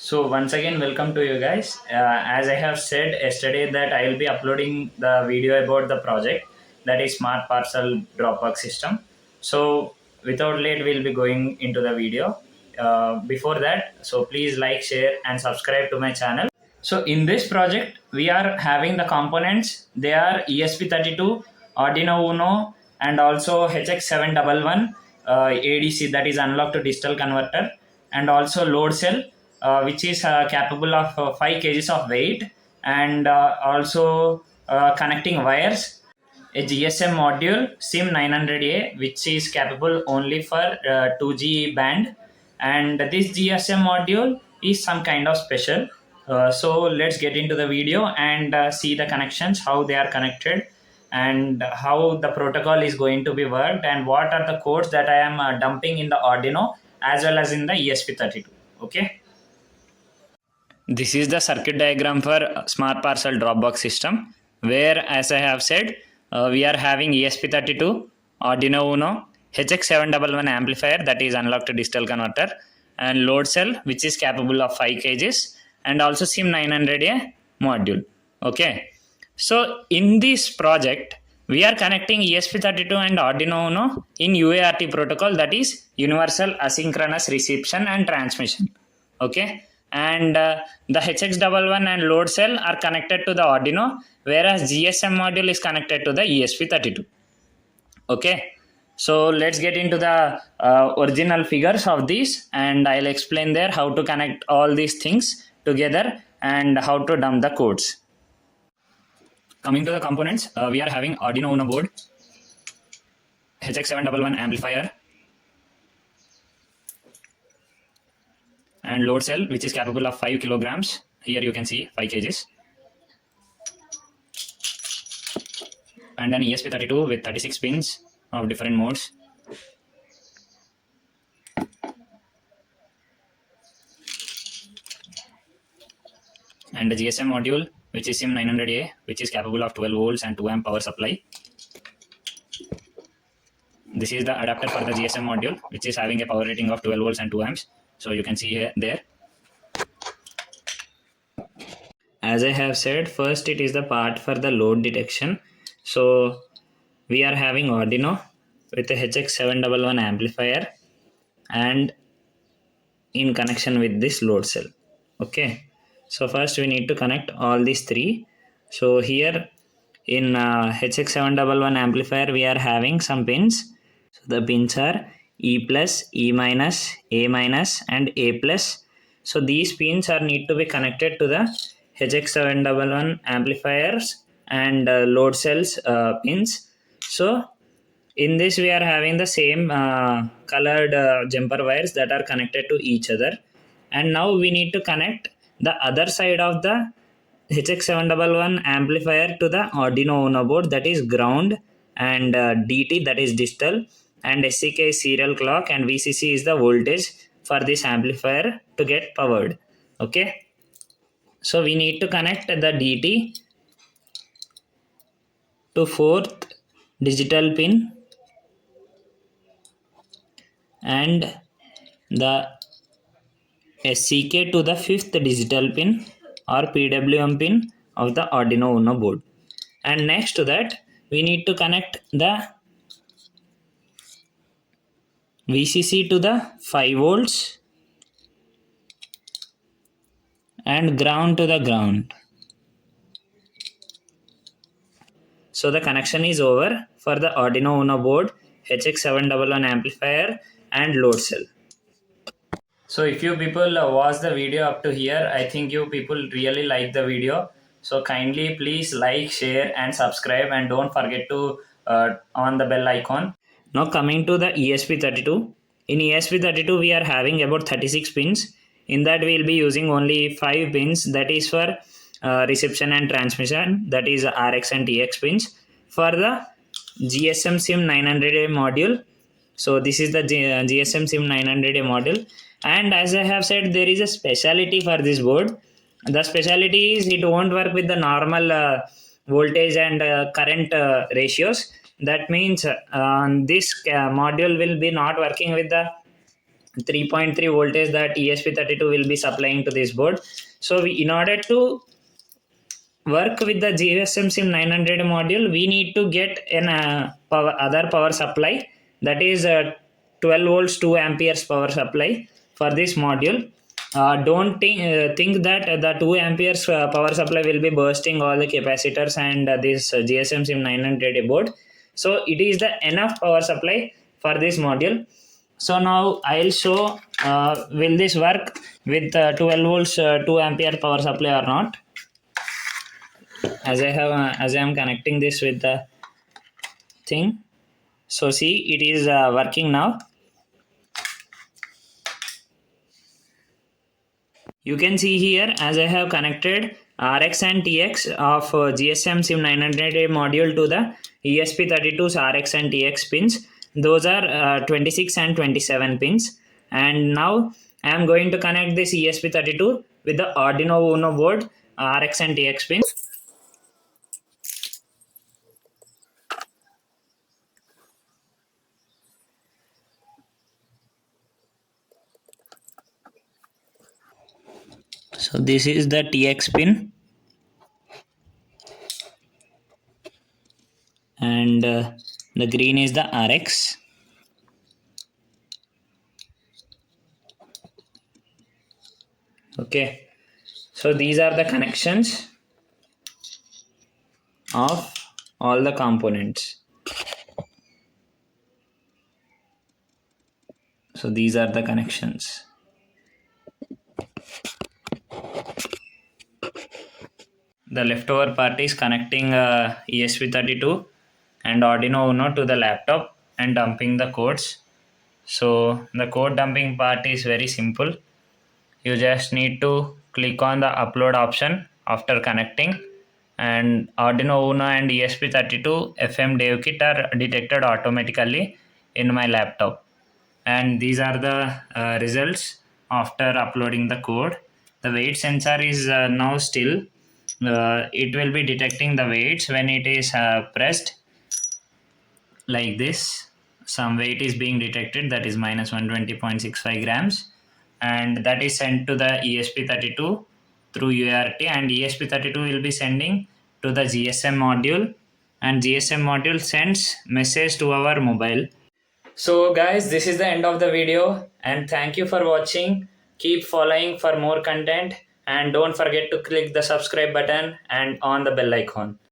So once again, welcome to you guys. As I have said yesterday that I will be uploading the video about the project, that is smart parcel Dropbox system. So without late, we'll be going into the video. Before that, so please like, share, and subscribe to my channel. So in this project, we are having the components. They are ESP32, Arduino Uno, and also HX711 ADC, that is analog to digital converter, and also load cell, which is capable of 5 kgs of weight, and also connecting wires, a GSM module SIM 900A, which is capable only for 2G band, and this GSM module is some kind of special. So let's get into the video and see the connections, how they are connected, and how the protocol is going to be worked, and what are the codes that I am dumping in the Arduino as well as in the ESP32. Okay. This is the circuit diagram for smart parcel Dropbox system, where, as I have said, we are having ESP32, Arduino Uno, HX711 amplifier, that is analog to digital converter, and load cell, which is capable of 5 kgs, and also SIM 900A module. Okay. So in this project, we are connecting ESP32 and Arduino Uno in UART protocol, that is Universal Asynchronous Reception and Transmission. Okay. And the HX11 and load cell are connected to the Arduino, whereas GSM module is connected to the ESP32. Okay. So let's get into the original figures of these, and I'll explain there how to connect all these things together and how to dump the codes. Coming to the components, we are having Arduino Uno board, HX711 amplifier, and load cell, which is capable of 5 kilograms. Here you can see 5 kgs. And an ESP32 with 36 pins of different modes. And the GSM module, which is SIM 900A, which is capable of 12 volts and 2 amp power supply. This is the adapter for the GSM module, which is having a power rating of 12 volts and 2 amps. So you can see here, there. As I have said, first it is the part for the load detection. So we are having Arduino with a HX711 amplifier and in connection with this load cell. Okay. So first we need to connect all these three. So here in HX711 amplifier, we are having some pins. So the pins are E plus, E minus, A minus, and A plus. So these pins are need to be connected to the HX711 amplifiers and load cells pins. So in this we are having the same colored jumper wires that are connected to each other. And now we need to connect the other side of the HX711 amplifier to the Arduino Uno board, that is ground, and DT, that is digital, and SCK is serial clock, and VCC is the voltage for this amplifier to get powered. Okay. So we need to connect the DT to 4th digital pin and the SCK to the 5th digital pin or PWM pin of the Arduino Uno board. And next to that, we need to connect the VCC to the 5 volts and ground to the ground. So the connection is over for the Arduino Uno board, HX711 amplifier and load cell. So if you people watch the video up to here, I think you people really like the video. So kindly please like, share and subscribe, and don't forget to on the bell icon. Now coming to the ESP32. In ESP32 we are having about 36 pins. In that we will be using only 5 pins, that is for reception and transmission, that is RX and TX pins. For the GSM SIM 900A module, so this is the GSM SIM 900A module. And as I have said, there is a speciality for this board. The speciality is it won't work with the normal voltage and current ratios. That means this module will be not working with the 3.3 voltage that ESP32 will be supplying to this board. So in order to work with the GSM SIM 900 module, we need to get an other power supply, that is 12 volts 2 amperes power supply for this module. Don't think that the 2 amperes power supply will be bursting all the capacitors and this GSM SIM 900 board. So it is the enough power supply for this module. So now I'll show will this work with 12 volts 2 ampere power supply or not. As I am connecting this with the thing. So see, it is working now. You can see here, as I have connected RX and TX of GSM SIM 900A module to the ESP32's RX and TX pins. Those are 26 and 27 pins. And now I am going to connect this ESP32 with the Arduino Uno board RX and TX pins. So this is the TX pin, and the green is the RX. Okay, so these are the connections of all the components. So these are the connections. The leftover part is connecting ESP32 and Arduino Uno to the laptop and dumping the codes. So the code dumping part is very simple. You just need to click on the upload option after connecting, and Arduino Uno and ESP32 FM dev kit are detected automatically in my laptop. And these are the results after uploading the code. The weight sensor is now still. It will be detecting the weights when it is pressed like this. Some weight is being detected, that is minus 120.65 grams, and that is sent to the ESP32 through UART, and ESP32 will be sending to the GSM module, and GSM module sends message to our mobile. So guys, this is the end of the video, and thank you for watching. Keep following for more content, and don't forget to click the subscribe button and on the bell icon.